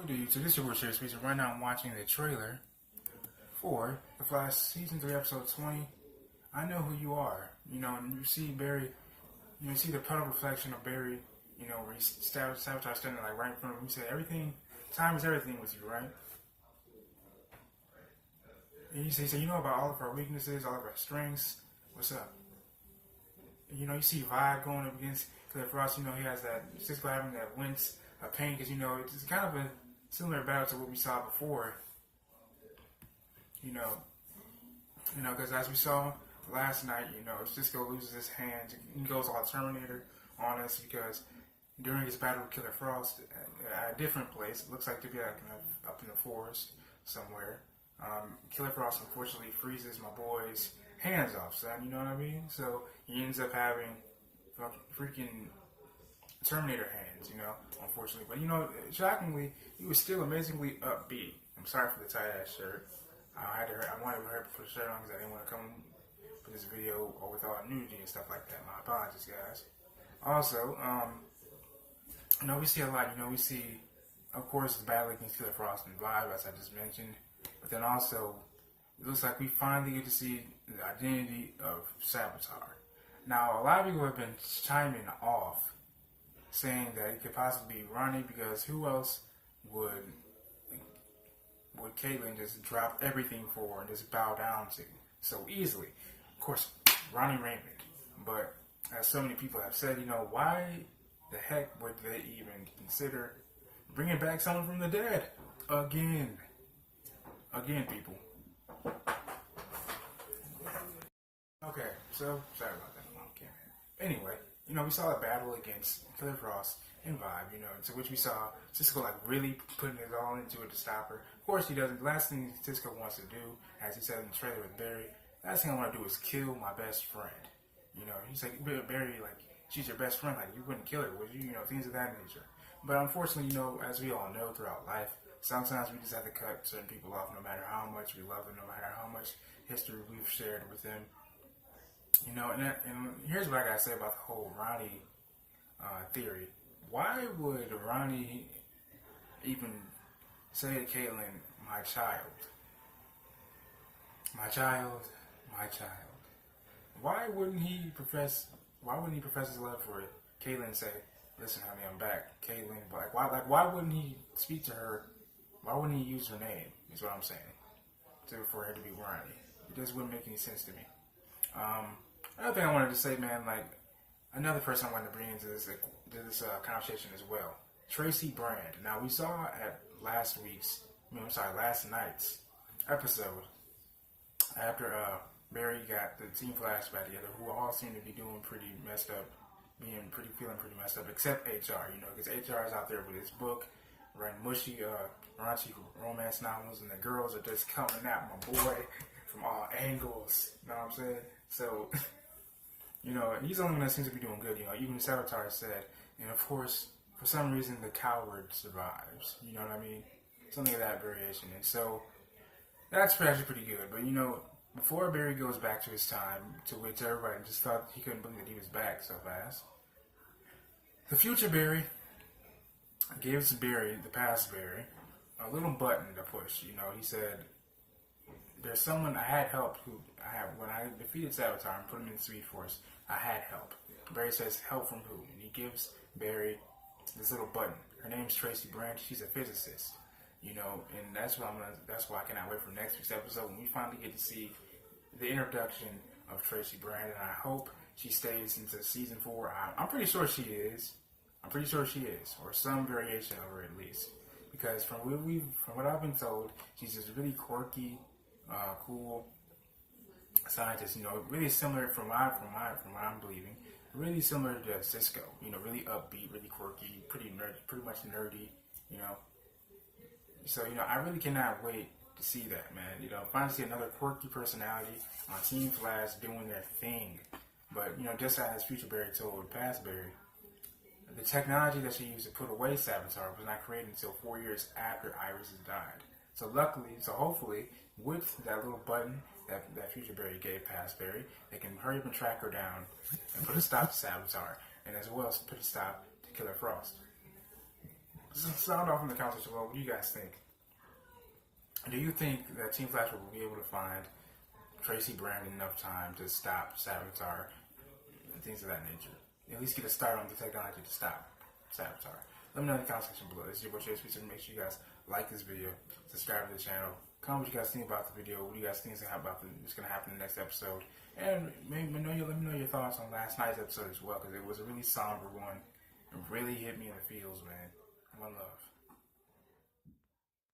What do you do? This is your boy Sherry Speaks. Right now I'm watching the trailer for The Flash Season 3, Episode 20. I Know Who You Are. You know, and you see Barry, you see the puddle reflection of Barry, where he's Sabotage standing like right in front of him. He said, everything, time is everything with you, right? And he said, you know about all of our weaknesses, all of our strengths. What's up? And, you see Vibe going up against Killer Frost. He has that, Cisco having that wince of pain because, it's kind of a similar battle to what we saw before. Because as we saw last night, Cisco loses his hand. He goes all Terminator on us because during his battle with Killer Frost at a different place, it looks like to be like up in the forest somewhere, Killer Frost unfortunately freezes my boy's hands off, son. You know what I mean? So he ends up having freaking Terminator hands, unfortunately. But shockingly, he was still amazingly upbeat. I'm sorry for the tight ass shirt. I wanted her to put a shirt on because I didn't want to come for this video or with all nudity and stuff like that. My apologies, guys. Also, we see a lot. We see, of course, the battle against Killer Frost and Vibe, as I just mentioned. But then also, it looks like we finally get to see the identity of Saboteur. Now, a lot of people have been chiming off, saying that it could possibly be Ronnie, because who else would Caitlin just drop everything for and just bow down to so easily? Of course, Ronnie Raymond. But as so many people have said, why the heck would they even consider bringing back someone from the dead again? Again, people. Okay, so sorry about that. Okay. Anyway, we saw a battle against Killer Frost and Vibe, to which we saw Cisco really putting it all into it to stop her. Of course he doesn't. The last thing Cisco wants to do, as he said in the trailer with Barry, last thing I want to do is kill my best friend. He's like, Barry, she's your best friend, you wouldn't kill her, would you? Things of that nature. But unfortunately, as we all know throughout life, sometimes we just have to cut certain people off, no matter how much we love them, no matter how much history we've shared with them. And here's what I gotta say about the whole Ronnie theory. Why would Ronnie even say to Caitlin, my child? My child, my child. Why wouldn't he profess his love for Caitlin and say, listen, honey, I'm back. Caitlin, why wouldn't he speak to her? Why wouldn't he use her name, is what I'm saying, for her to be Ronnie? It just wouldn't make any sense to me. Another thing I wanted to say, man, another person I wanted to bring into this conversation as well, Tracy Brand. Now, we saw at last night's episode, after Barry got the Team Flash back together, who all seem to be doing pretty messed up, feeling pretty messed up, except HR, because HR is out there with his book, writing mushy, raunchy romance novels, and the girls are just coming at my boy from all angles, you know what I'm saying? So, he's the only one that seems to be doing good, even Saboteur said, and of course, for some reason, the coward survives, you know what I mean? Something of that variation, and so, that's actually pretty good, but before Barry goes back to his time, to which everybody just thought he couldn't believe that he was back so fast, the future Barry gives Barry, the past Barry, a little button to push, he said, there's someone I had help when I defeated Saboteur and put him in the Speed Force, I had help. Barry says, help from who? And he gives Barry this little button. Her name's Tracy Brand. She's a physicist, and that's why I cannot wait for next week's episode when we finally get to see the introduction of Tracy Brand, and I hope she stays into season 4. I'm pretty sure she is. Or some variation of her at least, because from what I've been told, she's just really quirky, cool scientist. Really similar from what I'm believing, really similar to Cisco. Really upbeat, really quirky, pretty much nerdy. So I really cannot wait to see that, man. Finally see another quirky personality on Team Flash doing their thing. But just as Future Barry told past Barry, the technology that she used to put away Saboteur was not created until 4 years after Iris has died. So hopefully, with that little button that Future Barry gave past Barry, they can hurry up and track her down and put a stop to Saboteur, and as well as put a stop to Killer Frost. sound off in the comments below. What do you guys think? Do you think that Team Flash will be able to find Tracy Brand enough time to stop Savitar and things of that nature? At least get a start on the technology to stop Savitar. Let me know in the comment section below. This is your boy Chase. Make sure you guys like this video, subscribe to the channel, comment what you guys think about the video, what do you guys think is going to happen in the next episode, and let me know your thoughts on last night's episode as well, because it was a really somber one. It really hit me in the feels, man. One love.